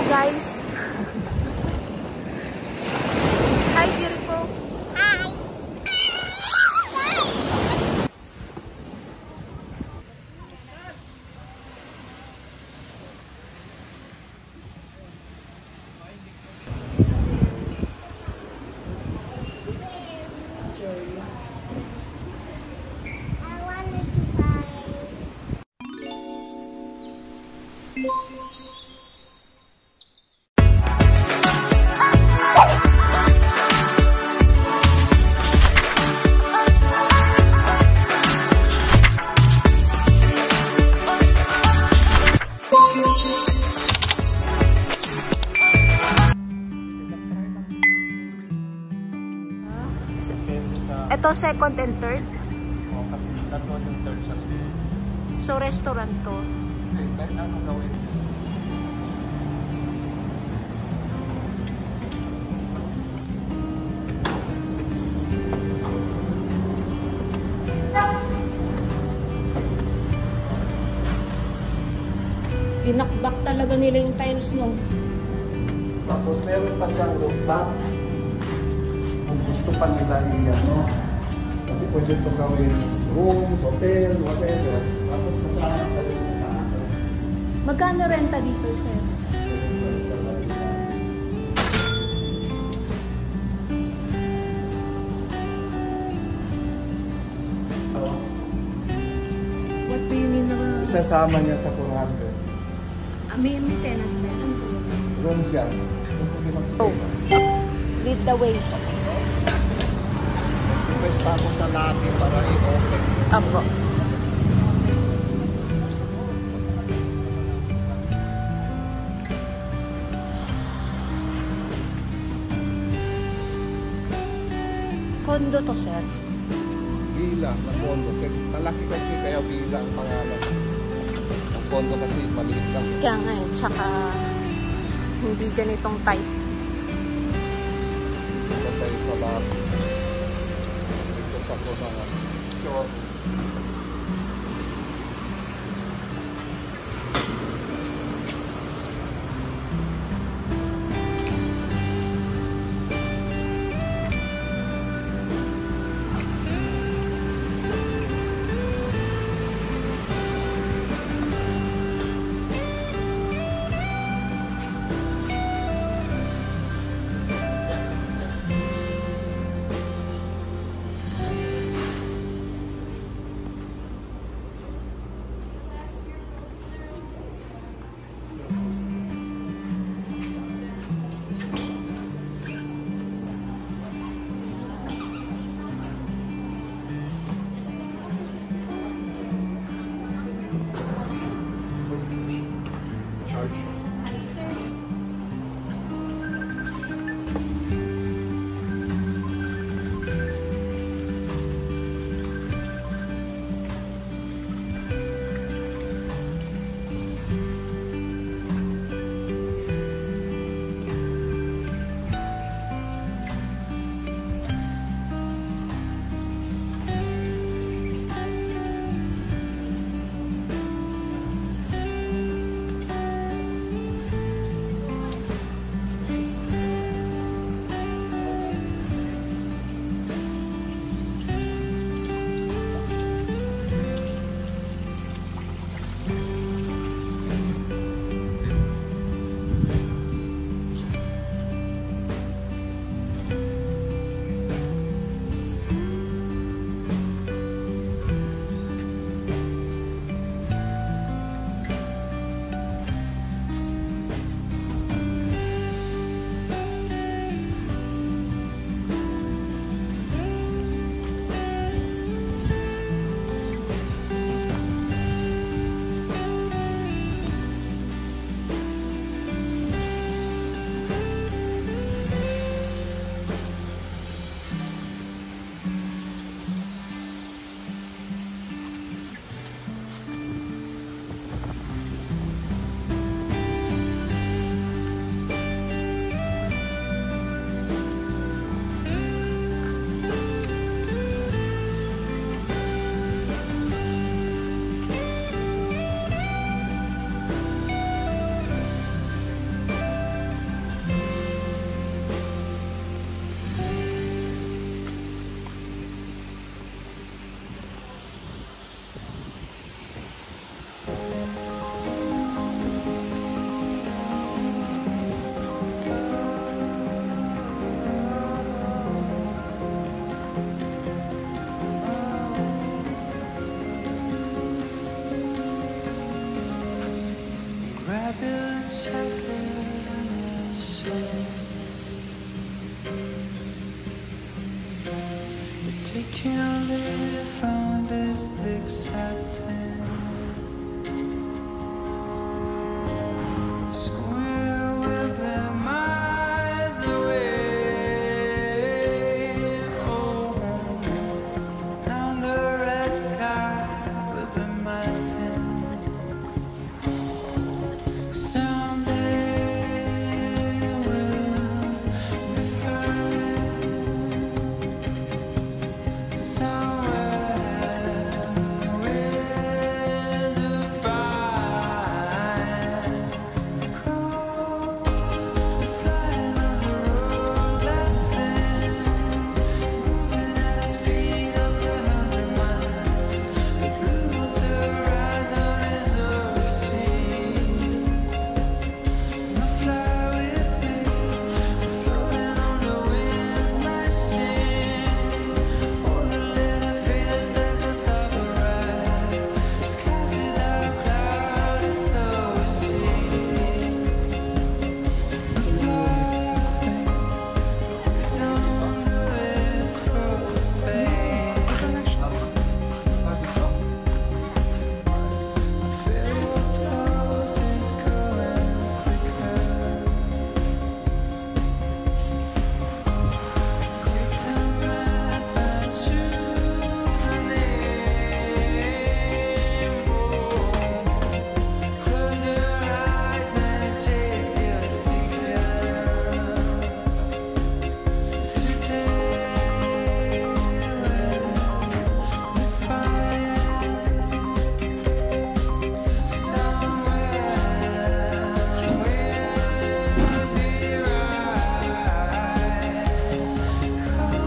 guys. Hi, beautiful. Hi. I wanted to buy. Ito second and third? Oo, kasi tatlo yung third sa rin. So restaurant to? Kahit anong gawin. Binakbak talaga nila yung tiles, no? Tapos meron pa siyang rooftop. Kung gusto pa nila iyan, no? Kasi pwede ito gawin rooms, hotel, whatever. Tapos kasama kayo ng taas. Magkano renta dito, sir? What do you mean na? Isasama niya sa 400. May tenant na. Ano po yun? Rooms yan. Oh. Lead the way. Request pa ako sa lobby para i-open. Apo. Condo to, sir? Villa na condo. Malaki kasi kaya villa ang pangalan. Ang condo kasi maliit lang. Kaya nga eh. Tsaka hindi ganitong type. Ito tayo sa lobby. Ito sa kunahan. Sure. Can't live from this big satin. Somewhere we'll be miles away. Oh, round the red sky with the mountain. Someday we'll be fine. Somewhere we'll find crows flying on the road, laughing, moving at a speed of 100 miles. The blue of the horizon is overseen. Now fly with me, floating on the winds, smashing all the little fears that can stop a ride. The skies without a cloud, it's overseen. Now fly with me, we don't do it for fame. Feel your pulses growing quicker. Take the map and choose a name. Close your eyes and chase your ticket. Today we'll be fine. Somewhere we'll be right. Crows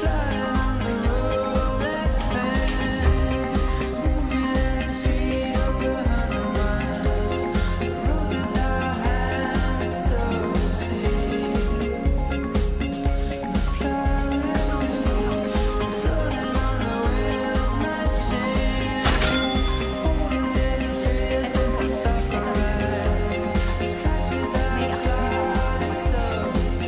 flying on the road, laughing, moving at a speed of 100 miles. The roads without hands, so overseen. Fly with me, floating on the winds, smashing all the little fears that can stop a ride. Skies without a cloud, it's overseen.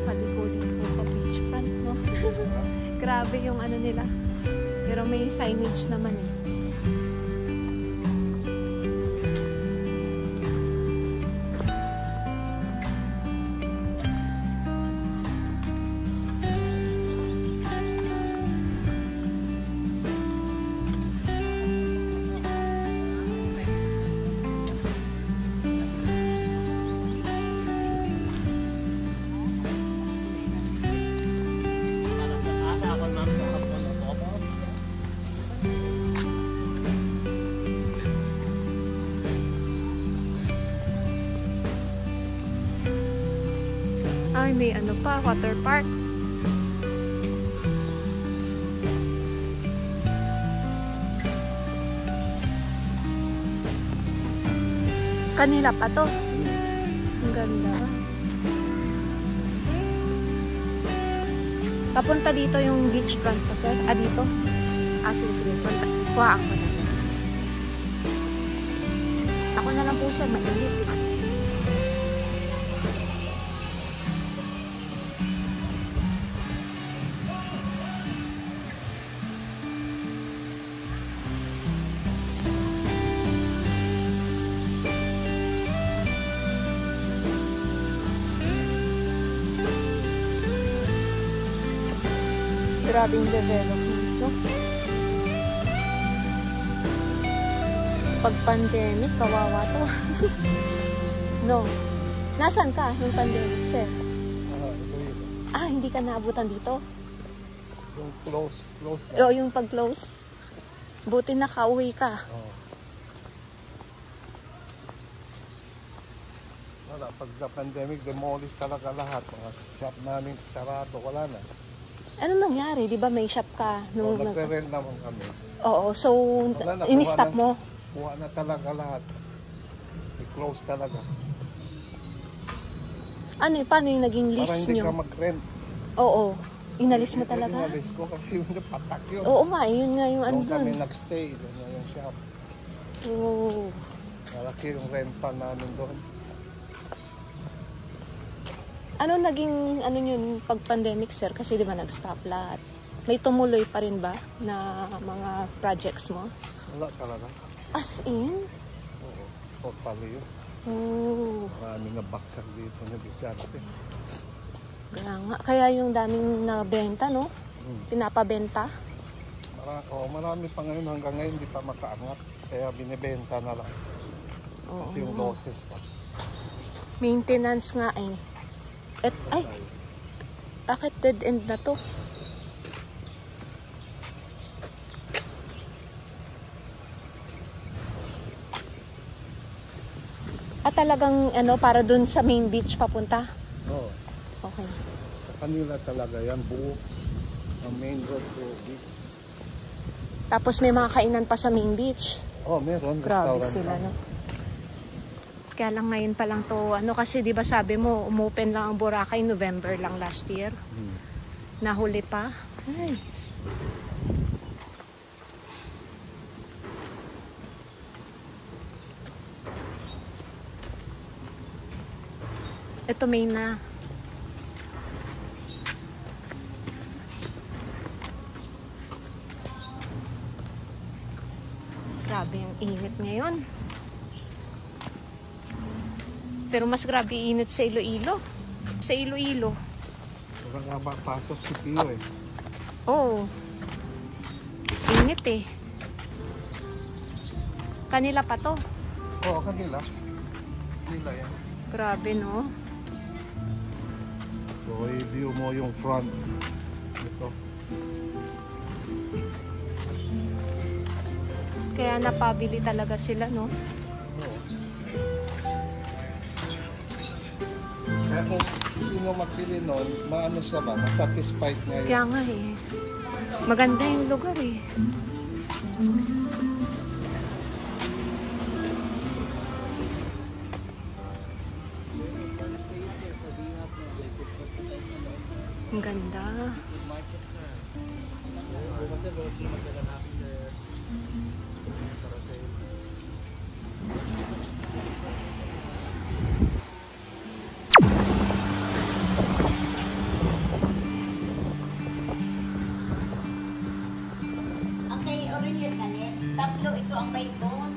Palikod-likod pa beachfront, no? Grabe yung ano nila. Pero may signage naman eh. Ay, may ano pa, water park. Kanila pa to. Ang ganda. Papunta dito yung beachfront pa, sir. Ah, dito. Ah, sige, sige. Kuha ako na. Ako na lang po, sir. Mainit. Grabing development, no? Pag pandemic, kawawa to. No. Nasaan ka yung pandemic, sir? Ito yun. Hindi ka naabutan dito? Yung close na. O, yung pag-close. Buti nakauwi ka. Oo. Wala, pag the pandemic, demolish talaga lahat. Mga shop namin sarado, wala na. Ano nangyari? Di ba may shop ka? So, nagre-rent naman kami. Oo, so Wala na, in-stop mo? Kuha na talaga lahat. I-close talaga. Ano, paano yung naging Para list hindi nyo? ka mag-rent. Oo. Inalis mo talaga? Inalis ko kasi yung patak yun. Oo nga, yun nga yung ano Doon kami dun. nagstay, doon na yung shop. Oo. Malaki yung renta namin doon. Ano naging, ano yun, pag-pandemic, sir? Kasi di ba nag-stop lahat? May tumuloy pa rin ba na mga projects mo? Wala talaga. As in? Oo, totally yun. Oo. Marami na baksak dito na bisyarte. Kaya yung daming nabenta, no? Pinapabenta. Marami pa ngayon, hanggang ngayon hindi pa makaangat. Kaya binibenta na lang. Oo. Kasi yung losses pa. Maintenance nga eh. Ay, bakit dead end na to? Talagang ano, para dun sa main beach papunta? Oo. Okay. Sa kanila talaga yan, buo. Ang main road to beach. Tapos may mga kainan pa sa main beach. Oh, meron. Grabe Restaurant sila, pa. no? Kaya lang ngayon pa lang to, ano kasi di ba sabi mo, umopen lang ang Boracay November lang last year. Nahuli pa. Ay. Ito may na. Grabe ang init ngayon. Pero mas grabe init sa Iloilo. Sa Iloilo. Wala nga ba pasok si Pio eh. Oo. Init eh. Kanila pa to. Oo, kanila. Kanila yan. Grabe, no? So, i-view mo yung front. Ito. Kaya napabili talaga sila, no? Oo. Kaya kung sino magpili nun, maano siya ba? Masatisfied niya yun. Kaya nga eh. Maganda yung lugar eh. Ang ganda. Ang kay Aurelio Canet, tatlo ito ang may bone.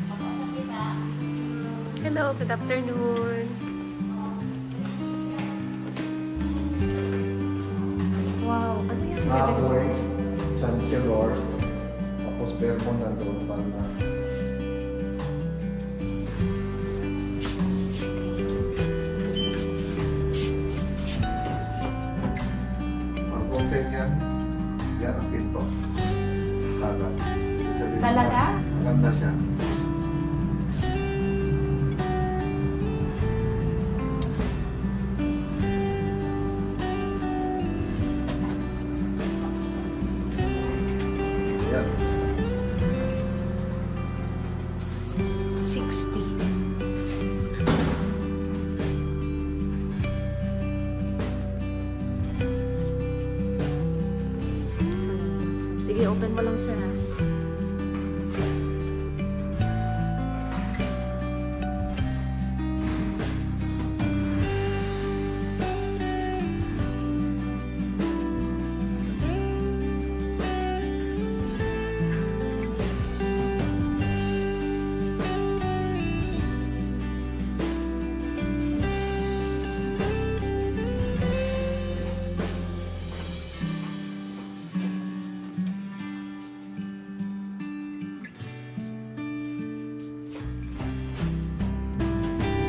Kapag kita, Hello, good afternoon. Wow, ano yan? Apoy, Chancellor, tapos Vermont nandun pa na. Ang open yan, yan ang pinto. Talaga? Maganda siya. Yan. 60. Sige, open mo lang sir ha.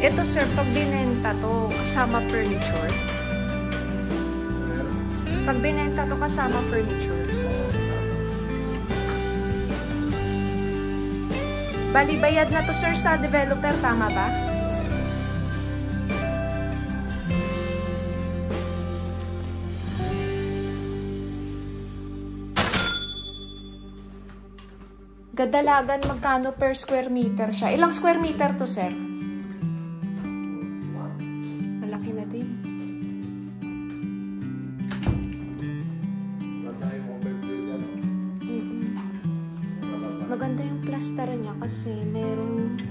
Ito sir, pag binenta to, kasama furniture. Pag binenta to, kasama furnitures. Bali, bayad na to sir sa developer, tama ba? Gadalagan, magkano per square meter siya? Ilang square meter to, sir? Malaki na din. Maganda yung plaster niya kasi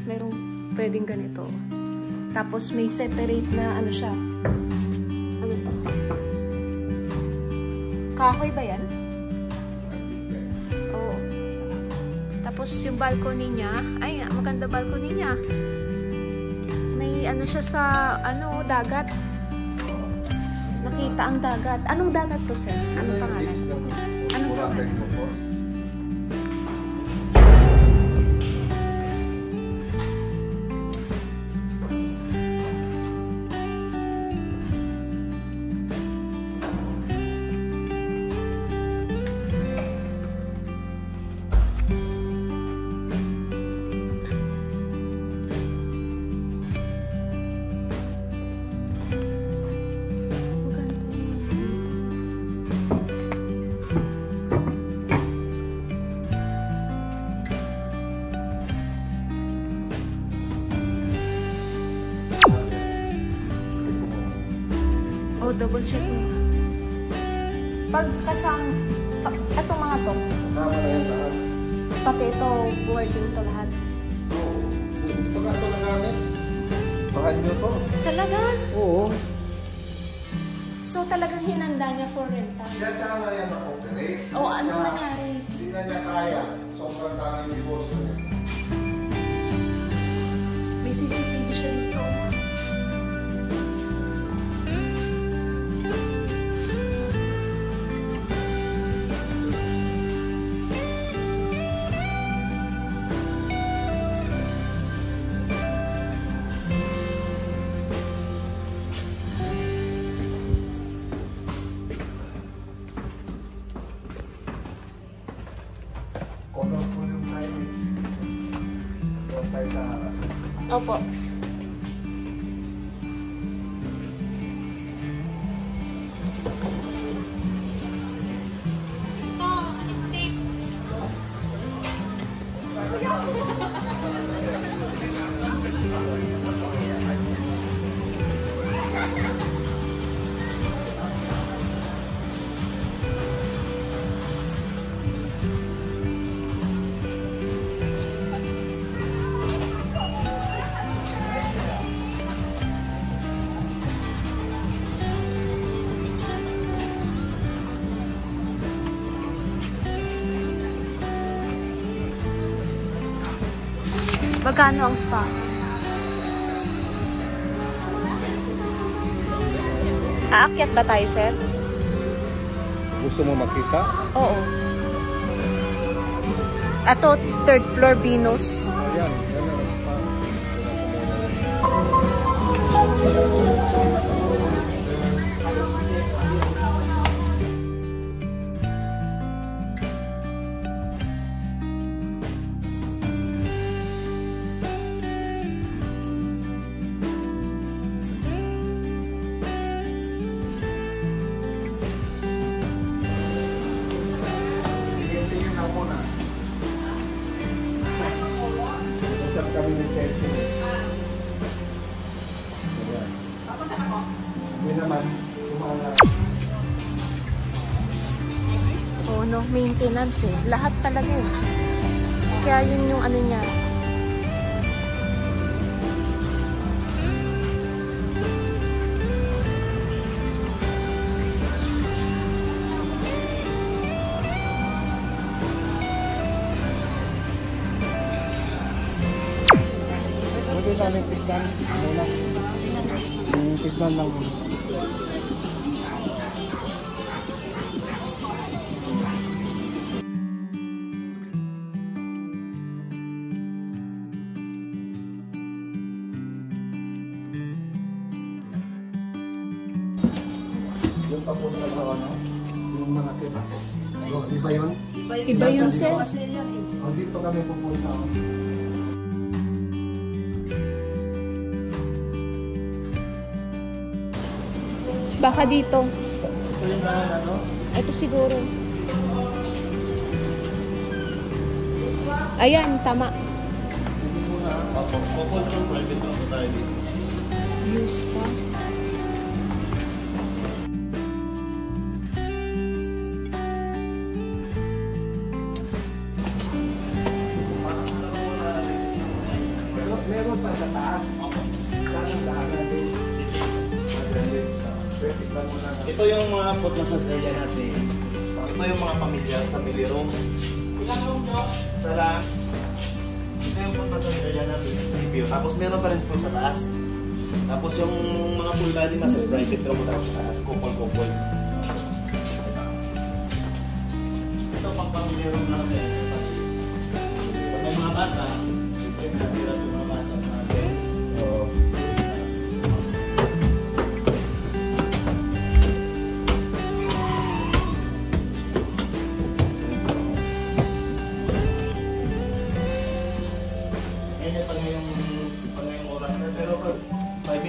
merong pwedeng ganito. Tapos may separate na ano siya. Ano to? Kahoy ba yan? Oo. Tapos yung balcony niya, ay maganda balcony niya. May ano siya sa dagat. Nakita ang dagat. Anong dagat to, sir? Anong pangalan? Anong pangalan? Double check mo. Pag itong mga to. Kasama na yan lahat. Pati ito, working to lahat. Oo. Hindi pa nga ito nagamit. Mahal nyo to. Talaga? Oo. So talagang hinanda niya for rental. Kaya sana yan na-operate. O anong nangyari? Hindi na niya kaya. Sobrang daming negosyo niya. May CCTV siya dito. Colorful yung tayo. Doon tayo sa harap. Opo. Magkano ang spa? Aakyat ba tayo, sir? Gusto mo makita? Oo. Ato, third floor Venus. Ayan. Yan ang spa. Tingin na muna. Usap kami ni Ceci. Ayan. Hindi naman. Kumala. Oo, no? Maintenance eh. Lahat talaga eh. Kaya yun yung ano niya. Pwede namin tignan muna. Yung tignan lang. yung papunta sa ano, yung malaki na. So, iba yun? Iba yung set. O, dito kami pupunta. Oh. Baka dito. Ito yung ano? Ito siguro. Ayan, tama. Hindi muna. Kukulong private lang po tayo dito. Views pa. Meron pa sa taas. Dahan-dahan din. Pwede lang muna. Ito yung mga food na sa area natin. Ito yung mga family room. Ilang room nyo? Isa lang. Ito yung food na sa area natin, CPU. Tapos meron pa rin po sa taas. Tapos yung mga full body massage private room sa taas. Kupol-kupol. Ito pang family room natin. Pag may mga bata, natira yung mga bata sa atin. So,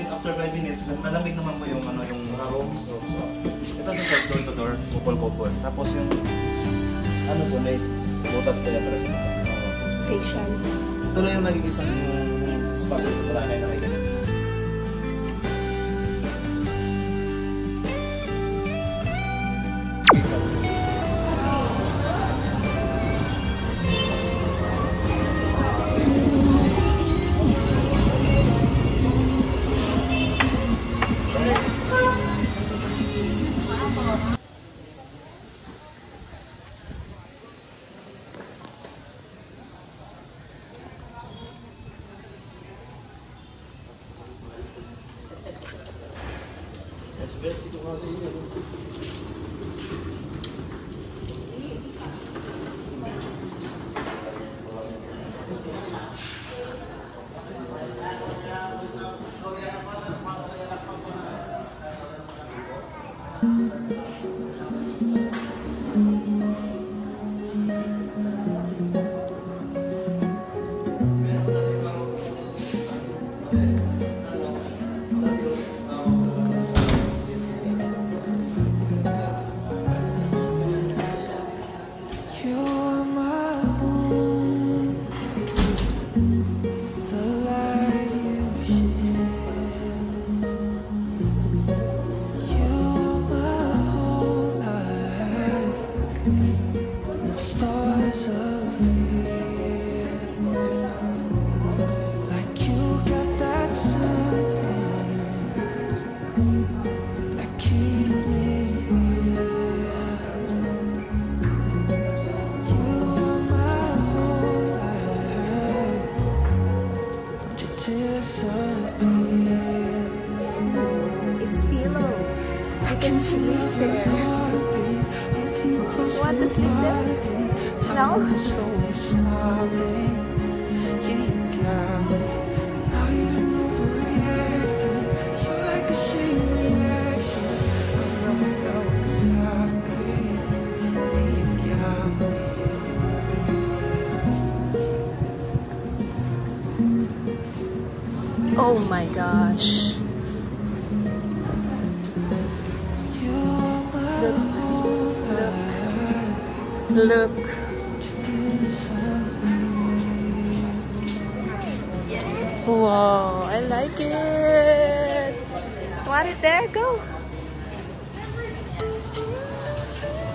after 5 minutes, nalamig naman po yung mga room. So, ito sa door to door, kupol-kupol. Tapos yung may butas kaya para sa mga. Facial. Ito na yung naging isang spasm sa Boracay na kayo. You're my home, the light you shine. You're my whole life, the stars appear. Like you got that something that keep me here. You are my whole life. Don't you disappear. It's pillow. You can sleep there. Want to sleep there? No? So smiling. Yeah, you got me. Not even overreacting. You're like a chain reaction. I've never felt this happy. Yeah, you got me. Oh my gosh. You're my whole life. Look. Wow, I like it. Want it there? Go.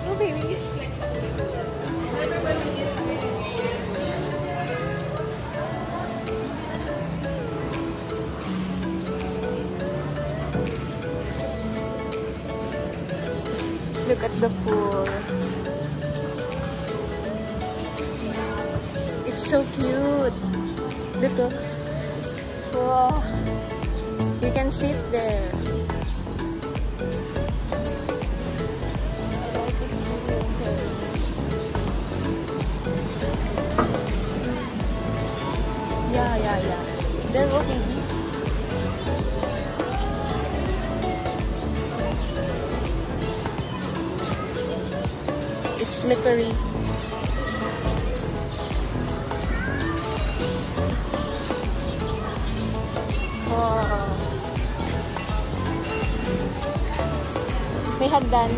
Go, baby. Look at the pool. It's so cute. Look, oh. Wow. You can sit there. Yeah. There, oh, baby. Slippery. Oh. May hagdan.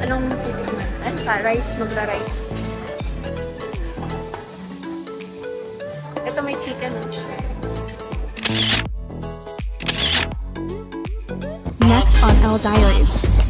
Anong titignan? Rice, magra-rice. Ito may chicken. Next on L Diaries.